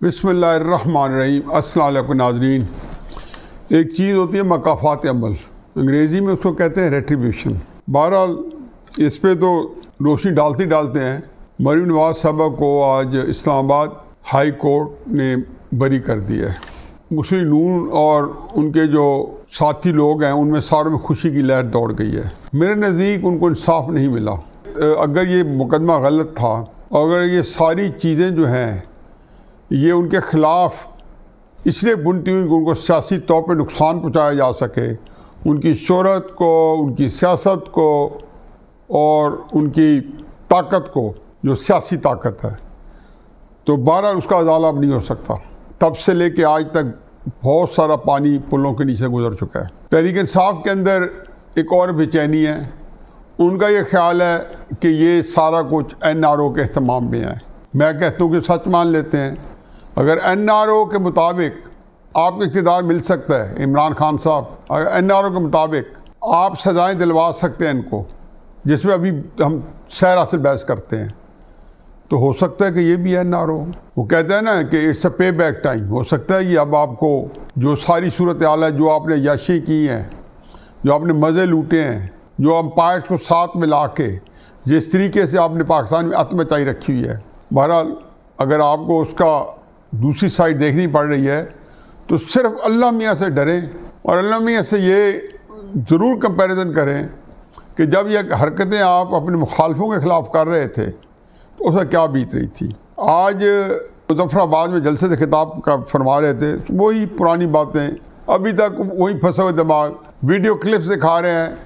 बिस्मिल्लाहिर्रहमानिर्रहीम। अस्सलाम वालेकुम नाज़रीन। एक चीज़ होती है मकाफ़ात अमल, अंग्रेज़ी में उसको कहते हैं रेट्रीब्यूशन। बहरहाल इस पे तो रोशनी डालते हैं। मरीम नवाज़ साहबा को आज इस्लामाबाद हाई कोर्ट ने बरी कर दिया है। मुस्लिम नून और उनके जो साथी लोग हैं उनमें सारों में खुशी की लहर दौड़ गई है। मेरे नज़दीक उनको इंसाफ नहीं मिला। अगर ये मुकदमा गलत था, अगर ये सारी चीज़ें जो हैं ये उनके ख़िलाफ़ इसलिए बुनती हुई कि उनको सियासी तौर पर नुकसान पहुँचाया जा सके, उनकी शोहरत को, उनकी सियासत को और उनकी ताकत को, जो सियासी ताकत है, तो बहरहाल उसका अजाला अब नहीं हो सकता। तब से लेके आज तक बहुत सारा पानी पुलों के नीचे गुजर चुका है। तहरीक इंसाफ के अंदर एक और बेचैनी है। उनका ये ख्याल है कि ये सारा कुछ NRO के अहतमाम में है। मैं कहता हूँ कि सच मान लेते हैं। अगर NRO के मुताबिक आपको इक़्तिदार मिल सकता है, इमरान खान साहब, अगर NRO के मुताबिक आप सज़ाएँ दिलवा सकते हैं इनको, जिसमें अभी हम सैर हासिल बहस करते हैं, तो हो सकता है कि ये भी NRO। वो कहते हैं ना कि इट्स अ पे बैक टाइम। हो सकता है कि अब आपको जो सारी सूरत हाल है, जो आपने याशी की हैं, जो आपने मज़े लूटे हैं, जो अम्पायर्स को साथ मिला के जिस तरीके से आपने पाकिस्तान में अतमचाई रखी हुई है, बहरहाल अगर आपको उसका दूसरी साइड देखनी पड़ रही है तो सिर्फ अल्लाह मियाँ से डरें और अल्लाह मियाँ से ये ज़रूर कंपैरिजन करें कि जब ये हरकतें आप अपने मुखालफों के ख़िलाफ़ कर रहे थे तो उसमें क्या बीत रही थी। आज मुज़फ़्फ़राबाद में जलसे से खिताब का फरमा रहे थे, वही पुरानी बातें, अभी तक वही फंसे हुए दिमाग। वीडियो क्लिप्स दिखा रहे हैं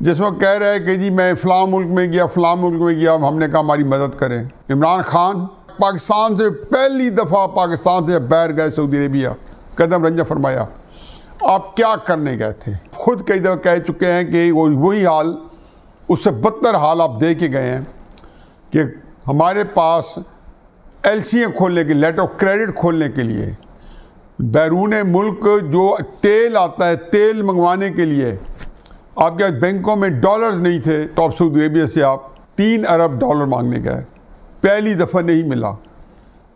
जिसमें कह रहे हैं कि जी मैं फ़लाँ मुल्क में गया, फ़लाँ मुल्क में गया, हमने कहा हमारी मदद करें। इमरान खान पाकिस्तान से पहली दफ़ा पाकिस्तान से बैर गए सऊदी अरेबिया, कदम रंजा फरमाया। आप क्या करने गए थे? खुद कई दफ़ा कह चुके हैं कि वही हाल, उससे बदतर हाल आप दे के गए हैं कि हमारे पास LCA खोलने के, लेटर ऑफ क्रेडिट खोलने के लिए, बैरून मुल्क जो तेल आता है, तेल मंगवाने के लिए आपके बैंकों में डॉलर्स नहीं थे, तो आप सऊदी अरेबिया से आप 3 अरब डॉलर मांगने गए। पहली दफ़ा नहीं मिला।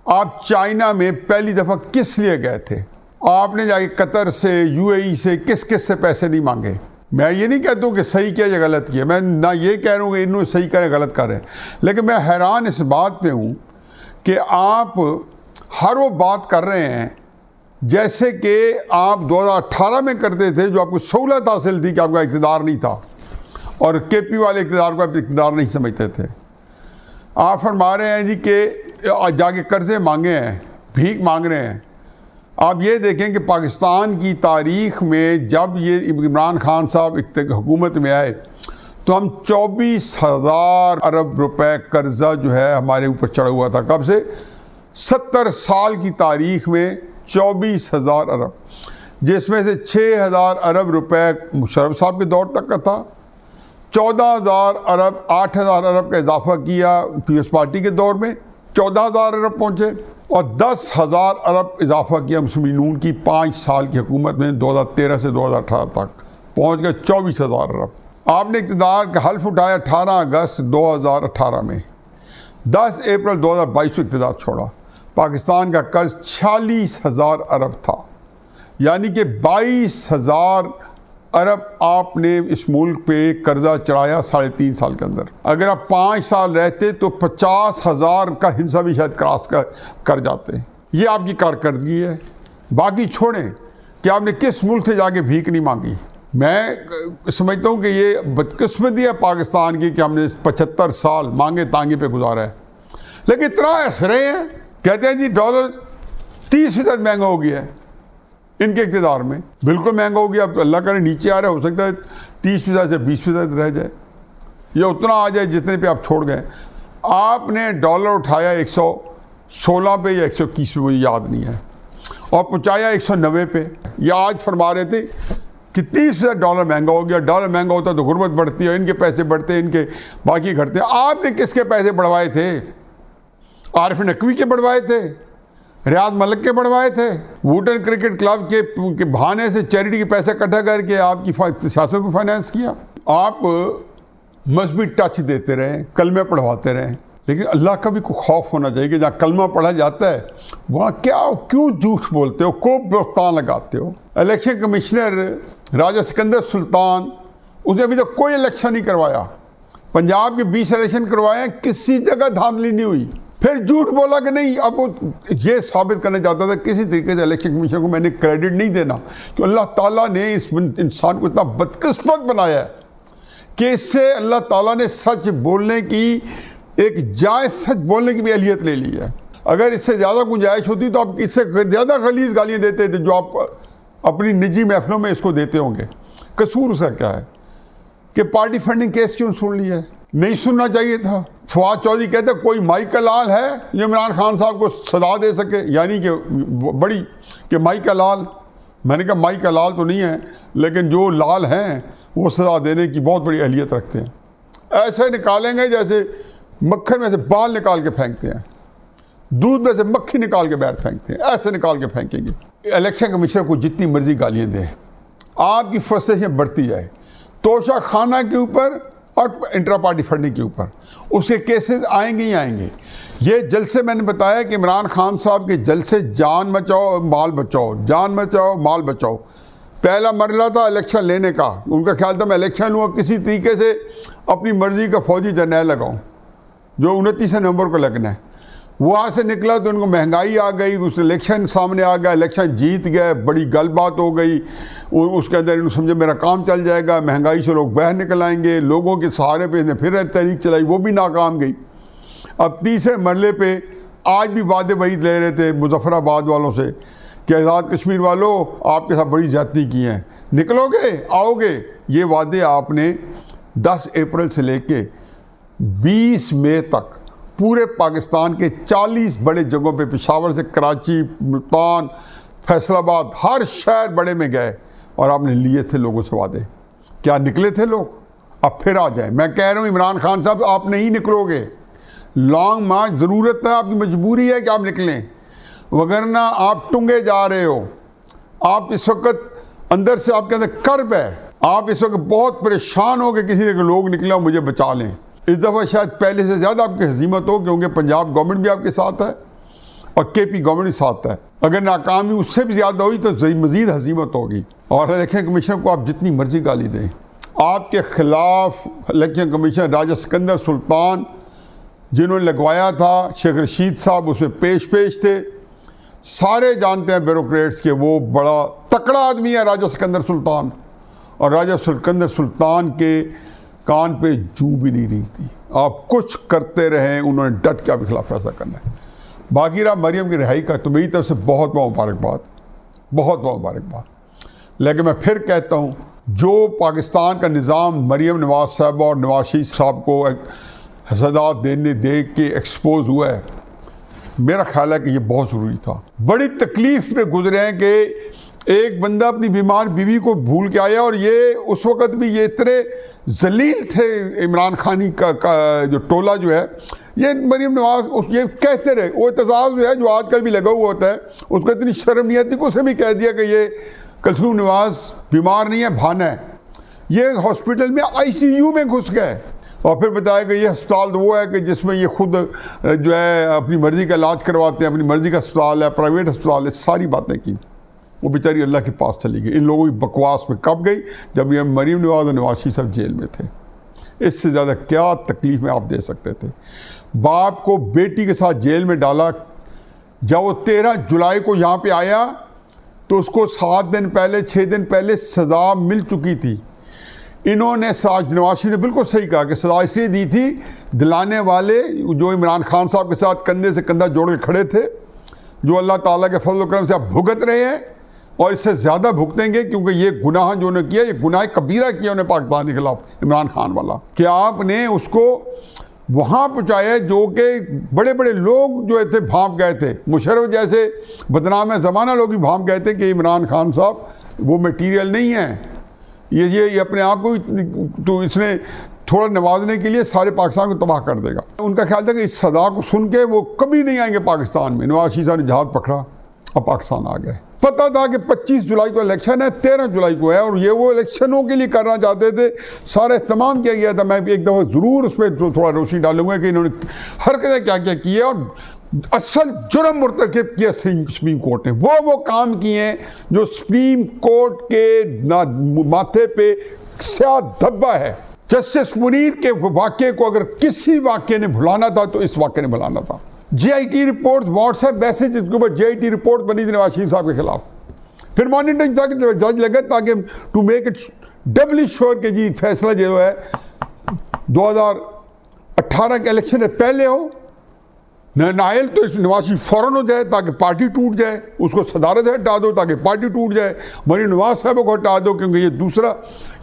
आप चाइना में पहली दफ़ा किस लिए गए थे? आपने जाके कतर से, UAE से किस किस से पैसे नहीं मांगे? मैं ये नहीं कहता हूँ कि सही किया या गलत किया, मैं ना ये कह रहा हूँ कि इन्होंने सही करें गलत करें, लेकिन मैं हैरान इस बात पे हूँ कि आप हर वो बात कर रहे हैं जैसे कि आप 2018 में करते थे, जो आपको सहूलत हासिल थी कि आपका इक़्तिदार नहीं था और KP वाले इक़्तिदार को आप इक़्तिदार नहीं समझते थे। आप फरमा रहे हैं जी कि जाके कर्ज़े मांगे हैं, भीख मांग रहे हैं। आप ये देखें कि पाकिस्तान की तारीख़ में जब ये इमरान खान साहब हुकूमत में आए तो हम 24,000 अरब रुपए कर्ज़ा जो है हमारे ऊपर चढ़ा हुआ था। कब से? 70 साल की तारीख़ में 24,000 अरब, जिसमें से 6,000 अरब रुपए मुशर्रफ साहब के दौर तक का था, 14,000 अरब, 8,000 अरब का इजाफा किया पीपल्स पार्टी के दौर में, 14,000 अरब पहुँचे, और 10,000 अरब इजाफा किया मुस्लिम नून की 5 साल की हुकूमत में, 2013 से 2018 तक पहुँच गए 24,000 अरब। आपने इक़्तिदार का हल्फ उठाया 18 अगस्त 2018 में, 10 अप्रैल 2022 में इक़्तिदार छोड़ा। पाकिस्तान का कर्ज 46,000 अरब था, यानी कि 22,000 अरब आपने इस मुल्क पे कर्जा चढ़ाया 3.5 साल के अंदर। अगर आप 5 साल रहते तो 50,000 का हिस्सा भी शायद क्रॉस कर जाते। ये आपकी कारकर्दगी है। बाकी छोड़ें कि आपने किस मुल्क से जाके भीख नहीं मांगी। मैं समझता हूँ कि ये बदकिस्मती है पाकिस्तान की कि हमने 75 साल मांगे तांगे पे गुजारा है। लेकिन इतना हंस रहे हैं, कहते हैं जी डॉलर 30% महंगा हो गया है इनके इक़्तिदार में। बिल्कुल महंगा हो गया। अब अल्लाह करे नीचे आ रहा है, हो सकता है 30% से 20% रह जाए या उतना आ जाए जितने पे आप छोड़ गए। आपने डॉलर उठाया 116 पे या 121 पे, मुझे याद नहीं है, और पहुँचाया 190 पे। या आज फरमा रहे थे कि 30% डॉलर महंगा हो गया। डॉलर महंगा होता तो गुर्बत बढ़ती है, इनके पैसे बढ़ते, इनके बाकी घटते। आपने किसके पैसे बढ़वाए थे? आरिफ नकवी के बढ़वाए थे, रियाज मलिक के बढ़वाए थे, वुडन क्रिकेट क्लब के बहाने से चैरिटी के पैसे इकट्ठा करके आपकी सियासत को फाइनेंस किया। आप मजहबी टच देते रहें, कलमे पढ़वाते रहें, लेकिन अल्लाह का भी कोई खौफ होना चाहिए कि जहाँ कलमा पढ़ा जाता है वहाँ क्यों झूठ बोलते हो, को बहतान लगाते हो। इलेक्शन कमिश्नर राजा सिकंदर सुल्तान, उसने अभी तक कोई इलेक्शन नहीं करवाया। पंजाब के 20 इलेक्शन करवाए, किसी जगह धांधली नहीं हुई। फिर झूठ बोला कि नहीं, अब वो ये साबित करना चाहता था किसी तरीके से इलेक्शन कमीशन को मैंने क्रेडिट नहीं देना कि अल्लाह ताला ने इस इंसान को इतना बदकिस्मत बनाया है कि इससे अल्लाह ताला ने सच बोलने की, एक जायज़ सच बोलने की भी अहलियत ले ली है। अगर इससे ज़्यादा गुंजाइश होती तो आप इससे ज़्यादा गलीज़ गालियाँ देते थे जो आप अपनी निजी महफिलों में इसको देते होंगे। कसूर उसका क्या है कि पार्टी फंडिंग केस क्यों सुन लिया है? नहीं सुनना चाहिए था। फवाद चौधरी कहते कोई माई का लाल है जो इमरान खान साहब को सजा दे सके, यानी कि बड़ी कि माई का लाल। मैंने कहा माई का लाल तो नहीं है, लेकिन जो लाल हैं वो सजा देने की बहुत बड़ी अहलियत रखते हैं। ऐसे निकालेंगे जैसे मक्खन में से बाल निकाल के फेंकते हैं, दूध में से मक्खी निकाल के बाहर फेंकते हैं, ऐसे निकाल के फेंकेंगे। इलेक्शन कमिश्नर को जितनी मर्जी गालियाँ दें, आपकी फ्रस्ट्रेशन बढ़ती जाए। तोशा खाना के ऊपर और इंट्रा पार्टी फंडिंग के ऊपर उसके केसेस आएंगे ही आएंगे। ये जलसे मैंने बताया कि इमरान खान साहब के जलसे जान बचाओ माल बचाओ, जान बचाओ माल बचाओ। पहला मरला था इलेक्शन लेने का, उनका ख्याल था मैं इलेक्शन लूँगा, किसी तरीके से अपनी मर्जी का फौजी जर्नैल लगाऊँ जो 29 नवंबर को लगना है। वहाँ से निकला तो उनको महंगाई आ गई, उस इलेक्शन सामने आ गया, इलेक्शन जीत गए, बड़ी गलबात हो गई। उसके अंदर इन्होंने समझे मेरा काम चल जाएगा, महंगाई से लोग बाहर निकल आएंगे, लोगों के सहारे पे इसने फिर तहरीक चलाई, वो भी नाकाम गई। अब तीसरे मरले पे आज भी वादे वही ले रहे थे मुजफ्फराबाद वालों से कि आज़ाद कश्मीर वालों आपके साथ बड़ी ज़्यादती की हैं, निकलोगे आओगे। ये वादे आपने 10 अप्रैल से लेके 20 मई तक पूरे पाकिस्तान के 40 बड़े जगहों पे, पेशावर से कराची, मुल्तान, फैसलाबाद, हर शहर बड़े में गए और आपने लिए थे लोगों से वादे। क्या निकले थे लोग? अब फिर आ जाए। मैं कह रहा हूँ इमरान खान साहब आप नहीं निकलोगे, लॉन्ग मार्च ज़रूरत है, आपकी मजबूरी है कि आप निकलें, वगरना आप टूंगे जा रहे हो। आप इस वक्त अंदर से आपके अंदर कर्ब है, आप इस वक्त बहुत परेशान हो कि किसी ने लोग निकले मुझे बचा लें। इस दफ़ा शायद पहले से ज़्यादा आपकी हज़ीमत हो, क्योंकि पंजाब गवर्नमेंट भी आपके साथ है और केपी गवर्नमेंट भी साथ है। अगर नाकामी उससे भी ज़्यादा हुई तो मज़ीद हज़ीमत होगी। और इलेक्शन कमीशन को आप जितनी मर्जी गाली दें, आपके ख़िलाफ़ इलेक्शन कमीशन राजा सिकंदर सुल्तान जिन्होंने लगवाया था, शेख रशीद साहब उसमें पेश थे। सारे जानते हैं ब्यूरोक्रेट्स के वो बड़ा तकड़ा आदमी है राजा सिकंदर सुल्तान, और राजा सिकंदर सुल्तान के कान पे जू भी नहीं रही थी। आप कुछ करते रहें, उन्होंने डट के आपके खिलाफ फैसला करना है। बाकी रहा मरियम की रिहाई का, तो मेरी तरफ से बहुत बहुत मुबारकबाद, बहुत बहुत मुबारकबाद। लेकिन मैं फिर कहता हूँ जो पाकिस्तान का निज़ाम मरियम नवाज़ साहब और नवाज शरीफ साहब को सज़ा दे के एक्सपोज हुआ है, मेरा ख्याल है कि ये बहुत ज़रूरी था। बड़ी तकलीफ़ में गुजरे हैं कि एक बंदा अपनी बीमार बीवी को भूल के आया, और ये उस वक़्त भी ये इतने जलील थे इमरान खानी का जो टोला जो है, ये मरियम नवाज ये कहते रहे। वो एहतसास जो है जो आजकल भी लगा हुआ होता है, उसको इतनी शर्म नहीं आती कि उसने भी कह दिया कि ये कुलसूम नवाज बीमार नहीं है, भाना है। ये हॉस्पिटल में ICU में घुस गए और फिर बताया कि ये अस्पताल तो वो है कि जिसमें ये खुद जो है अपनी मर्ज़ी का इलाज करवाते हैं, अपनी मर्ज़ी का अस्पताल है, प्राइवेट अस्पताल है। सारी बातें की, वो बेचारी अल्लाह के पास चली गई। इन लोगों की बकवास में कब गई जब ये मरीम नवाज और नवाज शरीफ साहब जेल में थे। इससे ज़्यादा क्या तकलीफ में आप दे सकते थे? बाप को बेटी के साथ जेल में डाला। जब वो 13 जुलाई को यहाँ पे आया तो उसको 7 दिन पहले 6 दिन पहले सज़ा मिल चुकी थी। इन्होंने नवाज शरीफ ने बिल्कुल सही कहा कि सज़ा इसलिए दी थी, दिलाने वाले जो इमरान खान साहब के साथ कंधे से कंधा जोड़ के खड़े थे, जो अल्लाह ताला के फजल करम से आप भुगत रहे हैं और इससे ज़्यादा भुगतेंगे, क्योंकि ये गुनाह जो उन्होंने किया, ये गुनाह कबीरा किया उन्हें पाकिस्तान के खिलाफ इमरान खान वाला, कि आपने उसको वहाँ पहुँचाया जो कि बड़े बड़े लोग जो थे भांप गए थे। मुशर्रफ जैसे बदनाम ज़माना लोग भी भांप गए थे कि इमरान खान साहब वो मटीरियल नहीं है, ये अपने आप को तो इसने थोड़ा नवाजने के लिए सारे पाकिस्तान को तबाह कर देगा। उनका ख्याल था कि इस सदा को सुन के वो कभी नहीं आएंगे पाकिस्तान में। नवाज शरीफ साहब ने जहाज़ पकड़ा और पाकिस्तान आ गए। पता था कि 25 जुलाई को इलेक्शन है, 13 जुलाई को है, और ये वो इलेक्शनों के लिए करना चाहते थे। सारा इस्तेमाल किया गया था। मैं एक दफ़ा ज़रूर उस पर थोड़ा रोशनी डालूंगा कि इन्होंने हरकतें क्या क्या की है और असल जुर्म मुर्तकब किया सुप्रीम कोर्ट ने। वो काम किए हैं जो सुप्रीम कोर्ट के माथे पे स्याह धब्बा है। जस्टिस मुनीर के वाक़े को अगर किसी वाक़े ने भुलाना था तो इस वाक़े ने भुलाना था। JIT रिपोर्ट, व्हाट्सएप मैसेज के ऊपर JIT रिपोर्ट बनी थी नवाज शरीफ साहब के खिलाफ। फिर मॉनिटरिंग जज लगे ताकि to make it Dabali sure कि जी फैसला जो है 2018 के इलेक्शन से पहले हो, नायल तो नवाज शरीफ फ़ौरन हो जाए ताकि पार्टी टूट जाए, उसको सदारत हटा दो ताकि पार्टी टूट जाए, मरीम नवाज साहब को हटा दो, क्योंकि ये दूसरा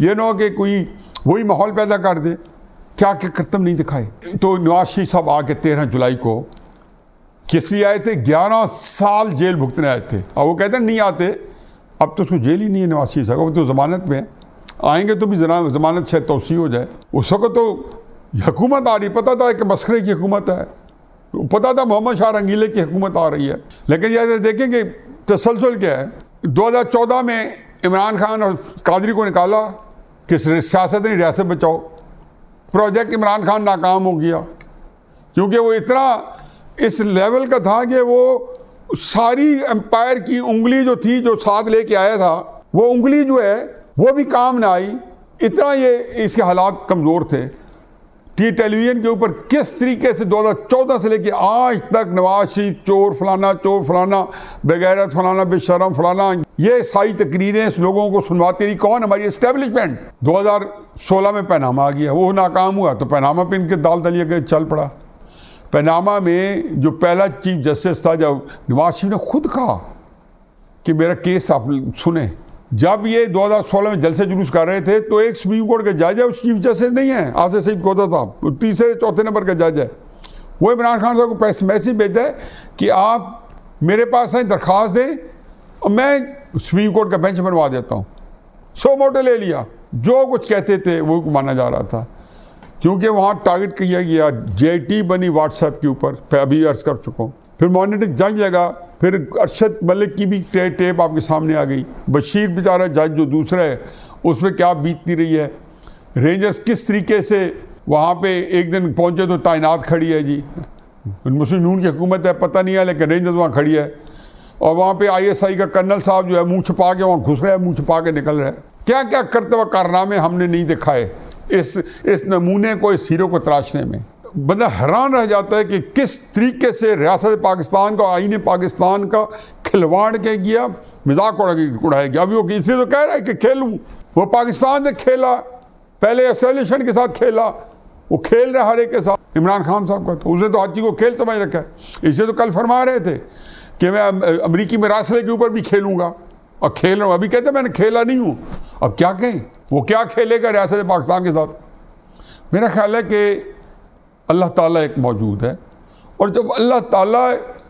ये ना हो कि कोई वही माहौल पैदा कर दे। क्या क्या करतब नहीं दिखाए। तो नवाज शरीफ साहब आके 13 जुलाई को किस लिए आए थे? 11 साल जेल भुगतने आए थे। और वो कहते हैं नहीं आते, अब तो उसको जेल ही नहीं है नवाज शरीफ साहब, वो तो ज़मानत में है। आएंगे तो भी ज़मानत शायद तोसी हो जाए। उस वक्त तो हुकूमत आ रही, पता था कि मस्खरे की हुकूमत है, पता था मोहम्मद शाह रंगीले की हुकूमत आ रही है। लेकिन यह देखें कि तसलसल क्या है। 2014 में इमरान खान और कादरी को निकाला कि सियासत नहीं, रियासत बचाओ। प्रोजेक्ट इमरान खान नाकाम हो गया क्योंकि वो इतना इस लेवल का था कि वो सारी एम्पायर की उंगली जो थी, जो साथ लेके आया था, वो उंगली जो है वो भी काम ना आई। इतना ये इसके हालात कमज़ोर थे। टेलीविज़न के ऊपर किस तरीके से 2014 से लेके आज तक नवाज शरीफ चोर फलाना, बेगैरत फलाना, बेशरम फलाना, ये सारी तकरीरें लोगों को सुनवाती रही। कौन? हमारी एस्टेब्लिशमेंट। 2016 में पनामा आ गया, वो नाकाम हुआ तो पनामा पे इनके दाल दलिया के चल पड़ा। पनामा में जो पहला चीफ जस्टिस था, जब नवाज शरीफ ने खुद कहा कि मेरा केस आप सुने। जब ये 2016 में जलसे जुलूस कर रहे थे तो एक सुप्रीम कोर्ट के जज है, उस चीफ जस्टिस नहीं है, आसिफ सईद खोता साहब, तीसरे चौथे नंबर का जज है। वो इमरान खान साहब को मैसेज भेजता है कि आप मेरे पास आए, दरख्वास्त दें और मैं सुप्रीम कोर्ट का बेंच बनवा देता हूँ। सो मोटो ले लिया। जो कुछ कहते थे वो माना जा रहा था, क्योंकि वहाँ टारगेट किया गया। JIT बनी व्हाट्सएप के ऊपर, अभी अर्ज कर चुका हूँ। फिर मॉनिटरिंग जज लगा, फिर अरशद मलिक की भी टेप आपके सामने आ गई। बशीर बेचारा जज जो दूसरा है, उसमें क्या बीतती रही है। रेंजर्स किस तरीके से वहाँ पे एक दिन पहुँचे तो तैनात खड़ी है जी, मुस्लिम नून की हुकूमत है, पता नहीं है, लेकिन रेंजर्स वहाँ खड़ी है। और वहाँ पे ISI का कर्नल साहब जो है मुँह छुपा के वहाँ घुस रहा है, मुँह छुपा के निकल रहा है। क्या क्या करते हुए कारनामे हमने नहीं दिखाए इस नमूने को, इस हीरो को तराशने में। बंदा हैरान रह जाता है कि किस तरीके से रियासत पाकिस्तान का, आईने पाकिस्तान का खिलवाड़ के गया, मजाक उड़ाया गया। अभी वो इसलिए तो कह रहा है कि खेलूँ, वो पाकिस्तान से खेला, पहले एसोसिएशन के साथ खेला, वो खेल रहा हर एक के साथ। इमरान खान साहब का तो उसने तो हर चीज़ को खेल समझ रखा है। इसलिए तो कल फरमा रहे थे कि मैं अमरीकी मरासले के ऊपर भी खेलूँगा, और खेल रहा हूँ। अभी कहते मैंने खेला नहीं हूँ, अब क्या कहें, वो क्या खेलेगा रियासत पाकिस्तान के साथ। मेरा ख्याल है कि अल्लाह ताला एक मौजूद है, और जब अल्लाह ताला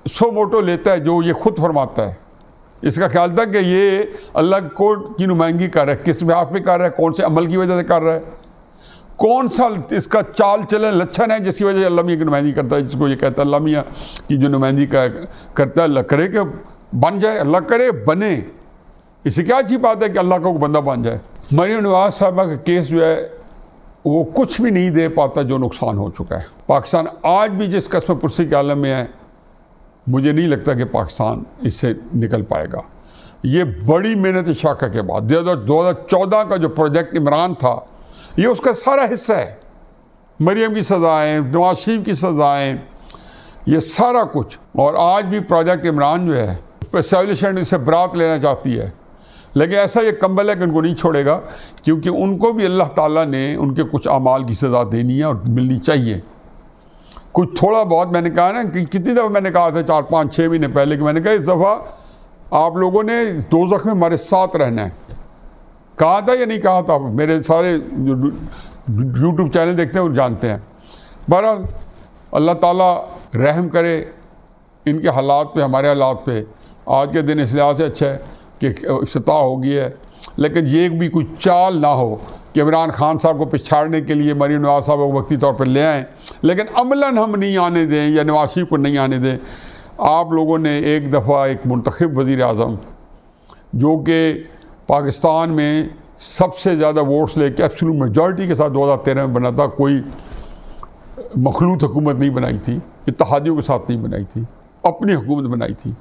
सो मोटो लेता है, जो ये खुद फरमाता है, इसका ख्याल था कि ये अल्लाह को की नुमाइंदगी कर रहा है, किस बिहाफ पे कर रहा है, कौन से अमल की वजह से कर रहा है, कौन सा इसका चाल चलन लक्षण है जिसकी वजह से अल्लाह मियाँ की नुमाइंदगी करता है। जिसको ये कहता है अल्लाह मियाँ की जो नुमाइंदगी करता है, अल्लाह करे कि बन जाए, अल्लाह करे बने। इससे क्या अच्छी बात है कि अल्लाह का बंदा बन जाए। मरीम नवाज साहबा का केस जो है वो कुछ भी नहीं दे पाता जो नुकसान हो चुका है। पाकिस्तान आज भी जिस कस्म पुरसी के आलम में है, मुझे नहीं लगता कि पाकिस्तान इससे निकल पाएगा। ये बड़ी मेहनत शाखा के बाद 2014 का जो प्रोजेक्ट इमरान था, ये उसका सारा हिस्सा है। मरीम की सज़ाएँ, नवाज शरीफ की सज़ाएँ, ये सारा कुछ। और आज भी प्रोजेक्ट इमरान जो है, एसोसिएशन इससे बरात लेना चाहती है, लेकिन ऐसा ये कम्बल है कि उनको नहीं छोड़ेगा, क्योंकि उनको भी अल्लाह ताला ने उनके कुछ अमाल की सज़ा देनी है और मिलनी चाहिए। कुछ थोड़ा बहुत मैंने कहा ना कि कितनी दफ़ा मैंने कहा था 4-5-6 महीने पहले कि मैंने कहा इस दफ़ा आप लोगों ने दोज़ख में हमारे साथ रहना है। कहा था या नहीं कहा था? मेरे सारे जो यूट्यूब चैनल देखते हैं वो जानते हैं। बहरहाल अल्लाह ताला रहम करे इनके हालात पे, हमारे हालात पे। आज के दिन इस लिहाज से अच्छा है कि इफ्तिताह हो गई है, लेकिन ये भी कोई चाल ना हो कि इमरान खान साहब को पिछाड़ने के लिए मरीम नवाज साहब को वक्ती तौर पर ले आएँ, लेकिन अमलन हम नहीं आने दें या नवाज शरीफ को नहीं आने दें। आप लोगों ने एक दफ़ा एक मुंतखब वज़ीर आज़म जो कि पाकिस्तान में सबसे ज़्यादा वोट्स लेके एब्सोल्यूट मेजॉरिटी के साथ 2013 में बना था। कोई मखलूत हुकूमत नहीं बनाई थी, इत्तेहादियों के साथ नहीं बनाई थी, अपनी हुकूमत बनाई थी।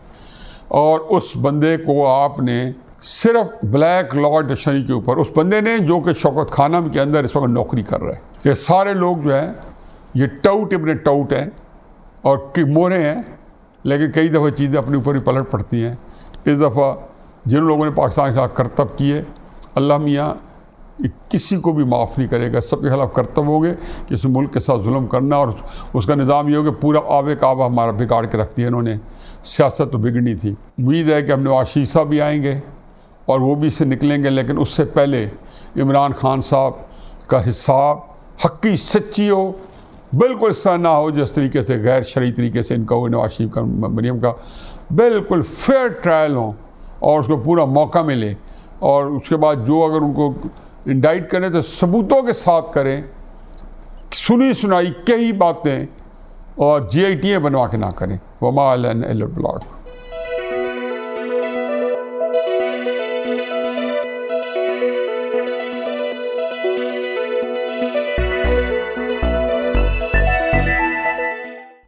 और उस बंदे को आपने सिर्फ ब्लैक लॉ डिक्शनरी के ऊपर, उस बंदे ने जो कि शौकत खाना के अंदर इस वक्त नौकरी कर रहा है। ये सारे लोग जो है ये टाउट अपने टाउट हैं और कि मोरे हैं, लेकिन कई दफ़ा चीज़ें अपने ऊपर ही पलट पड़ती हैं। इस दफ़ा जिन लोगों ने पाकिस्तान के खिलाफ करतब किए, अल्लाह मियाँ किसी को भी माफ़ नहीं करेगा। सबके खिलाफ करतब हो गए कि इस मुल्क के साथ जुल्म करना, और उसका निज़ाम ये हो कि पूरा आबे काबा हमारा बिगाड़ के रख दिया इन्होंने। सियासत तो बिगड़नी थी। उम्मीद है कि हम नवाज शरीफ साहब भी आएंगे और वो भी इससे निकलेंगे, लेकिन उससे पहले इमरान खान साहब का हिसाब हक़ी सच्ची हो, बिल्कुल इस तरह ना हो जिस तरीके से गैर शरई तरीके से इनका हो, नवाज शरीफ का, मरीम का, बिल्कुल फेयर ट्रायल हो और उसको पूरा मौका मिले। और उसके बाद जो अगर उनको इंडाइट करें तो सबूतों के साथ करें, सुनी सुनाई कई बातें और GITA बनवा के ना करें। वमा अलैना इल्लल बलाग।